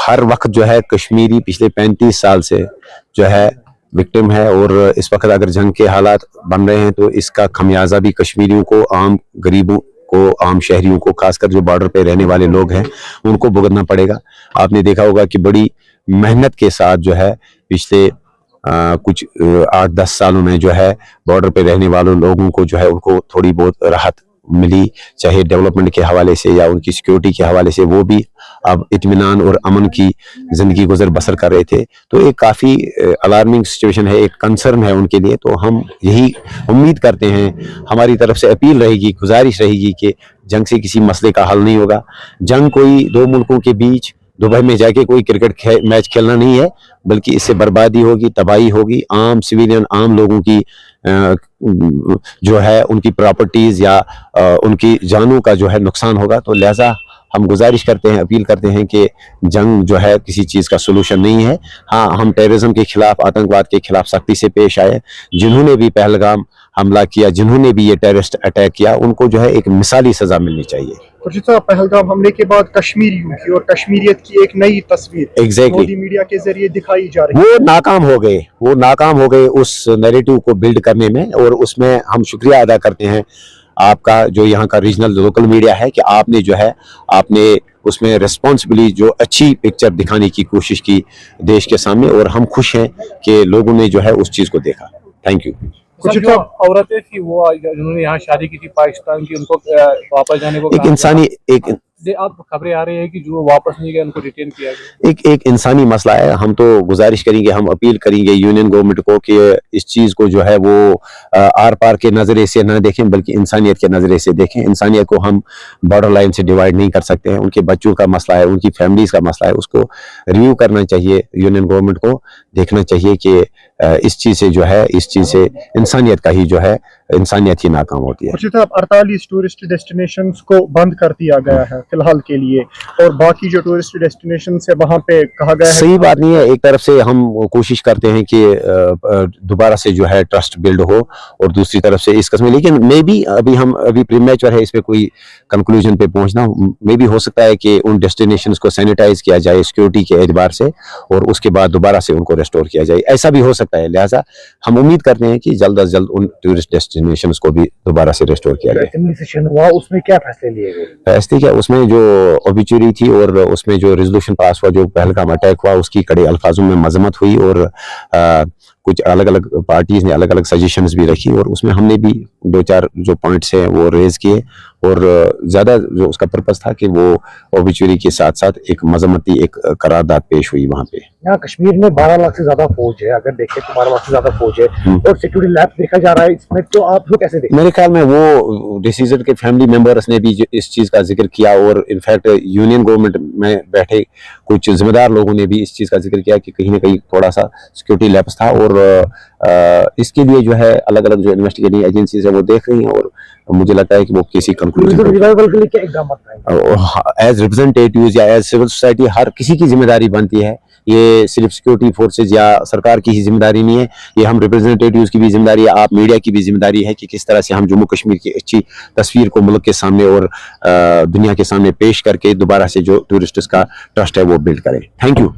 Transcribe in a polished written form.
ہر وقت جو ہے کشمیری پچھلے 35 سال سے جو ہے وکٹم ہے، اور اس وقت اگر جنگ کے حالات بن رہے ہیں تو اس کا خمیازہ بھی کشمیریوں کو، عام غریبوں کو، عام شہریوں کو، خاص کر جو بارڈر پہ رہنے والے لوگ ہیں ان کو بھگتنا پڑے گا۔ آپ نے دیکھا ہوگا کہ بڑی محنت کے ساتھ جو ہے پچھلے کچھ 8-10 سالوں میں جو ہے بارڈر پہ رہنے والوں لوگوں کو جو ہے ان کو تھوڑی بہت راحت ملی، چاہے ڈیولپمنٹ کے حوالے سے یا ان کی سیکیورٹی کے حوالے سے، وہ بھی اب اطمینان اور امن کی زندگی گزر بسر کر رہے تھے۔ تو ایک کافی الارمنگ سچویشن ہے، ایک کنسرن ہے ان کے لیے۔ تو ہم یہی امید کرتے ہیں، ہماری طرف سے اپیل رہے گی، گزارش رہے گی کہ جنگ سے کسی مسئلے کا حل نہیں ہوگا۔ جنگ کوئی دو ملکوں کے بیچ دبئی میں جا کے کوئی کرکٹ میچ کھیلنا نہیں ہے، بلکہ اس سے بربادی ہوگی، تباہی ہوگی، عام سویلین، عام لوگوں کی جو ہے ان کی پراپرٹیز یا ان کی جانوں کا جو ہے نقصان ہوگا۔ تو لہٰذا ہم گزارش کرتے ہیں، اپیل کرتے ہیں کہ جنگ جو ہے کسی چیز کا سولوشن نہیں ہے۔ ہاں، ہم ٹیررزم کے خلاف، آتنکواد کے خلاف سختی سے پیش آئے۔ جنہوں نے بھی پہلگام حملہ کیا، جنہوں نے بھی یہ ٹیررسٹ اٹیک کیا، ان کو جو ہے ایک مثالی سزا ملنی چاہیے۔ خورشید صاحب، پہلگام حملے کے بعد کشمیریوں کی اور کشمیریت کی ایک نئی تصویر مودی میڈیا کے ذریعے دکھائی جا رہی ہے۔ وہ ناکام ہو گئے اس نیریٹو کو بلڈ کرنے میں، اور اس میں ہم شکریہ ادا کرتے ہیں آپ کا، جو یہاں کا ریجنل لوکل میڈیا ہے، کہ آپ نے جو ہے آپ نے اس میں ریسپانسبلی جو اچھی پکچر دکھانے کی کوشش کی دیش کے سامنے، اور ہم خوش ہیں کہ لوگوں نے جو ہے اس چیز کو دیکھا۔ Thank you. جو عورتیں تھی وہ جنہوں نے یہاں شادی کی تھی پاکستان کی، ان کو واپس جانے کو اب خبریں آ رہی ہے کہ جو واپس نہیں گئے ان کو ریٹین کیا گیا۔ ایک انسانی مسئلہ ہے۔ ہم تو گزارش کریں گے، ہم اپیل کریں گے یونین گورنمنٹ کو کہ اس چیز کو جو ہے وہ آر پار کے نظرے سے نہ دیکھیں، بلکہ انسانیت کے نظرے سے دیکھیں۔ انسانیت کو ہم بارڈر لائن سے ڈیوائیڈ نہیں کر سکتے ہیں۔ ان کے بچوں کا مسئلہ ہے، ان کی فیملیز کا مسئلہ ہے، اس کو ریویو کرنا چاہیے۔ یونین گورنمنٹ کو دیکھنا چاہیے کہ اس چیز سے جو ہے، اس چیز سے انسانیت کا ہی جو ہے، انسانیت ہی ناکام ہوتی ہے۔ خورشید صاحب، 48 ٹورسٹ ڈیسٹینیشنز کو بند کر دیا گیا ہے فی الحال کے لیے، اور باقی جو ٹورسٹ ڈیسٹینیشنز ہے وہاں پہ کہا گیا ہے صحیح بات نہیں ہے۔ ایک طرف سے ہم کوشش کرتے ہیں کہ دوبارہ سے جو ہے ٹرسٹ بلڈ ہو، اور دوسری طرف سے اس قسم، لیکن میں بھی ابھی پری میچور ہے اس پہ کوئی کنکلوژن پہ پہنچنا۔ میں بھی ہو سکتا ہے کہ ان ڈیسٹینیشنز کو سینیٹائز کیا جائے سیکیورٹی کے اعتبار سے، اور اس کے بعد دوبارہ سے ان کو ریسٹور کیا جائے، ایسا بھی ہو سکتا ہے۔ لہٰذا ہم امید کرتے ہیں کہ جلد از جلد ان ٹورسٹ ڈیسٹینیشنز کو بھی دوبارہ سے ریسٹور کیا جائے۔ اسمبلی سیشن ہوا، اس میں کیا فیصلے لیے گئے؟ فیصلے کیا، اس میں جو اوبیچوری تھی اور اس میں جو ریزولوشن پاس ہوا، جو پہلگام اٹیک ہوا، اس کی کڑے الفاظوں میں مذمت ہوئی، اور کچھ الگ الگ پارٹیز نے الگ الگ سجیشنز بھی رکھی، اور اس میں ہم نے بھی 2-4 جو پوائنٹس ہیں وہ ریز کیے، اور زیادہ جو اس کا پرپس تھا کہ وہ اوبیچوری کے ساتھ ساتھ ایک مذمتی ایک قرارداد پیش ہوئی وہاں پہ۔ یہاں کشمیر میں 12 لاکھ سے زیادہ فوج ہے، اگر دیکھیں تو 12 لاکھ سے زیادہ فوج ہے، اور سیکورٹی لیب دیکھا جا رہا ہے اس میں، تو آپ کو کیسے دیکھیں؟ میرے خیال میں وہ ڈیسیزن کے فیملی ممبرس نے بھی اس چیز کا ذکر کیا، اور انفیکٹ یونین گورنمنٹ میں بیٹھے کچھ ذمہ دار لوگوں نے بھی اس چیز کا ذکر کیا کہ کہیں نہ کہیں تھوڑا سا سیکورٹی لیپس تھا، اور اس کے لیے جو ہے الگ الگ جو انویسٹیگیٹنگ ایجنسیز ہیں وہ دیکھ رہی ہیں، اور مجھے لگتا ہے کہ وہ کسی کنکلوژن ایز ریپرزینٹیٹیوز یا ایز سول سوسائٹی ہر کسی کی ذمہ داری بنتی ہے۔ یہ صرف سیکورٹی فورسز یا سرکار کی ہی ذمہ داری نہیں ہے، یہ ہم ریپرزینٹیٹیوز کی بھی ذمہ داری ہے، آپ میڈیا کی بھی ذمہ داری ہے کہ کس طرح سے ہم جموں کشمیر کی اچھی تصویر کو ملک کے سامنے اور دنیا کے سامنے پیش کر کے دوبارہ سے جو ٹورسٹس کا ٹرسٹ ہے وہ بلڈ کریں۔ Thank you.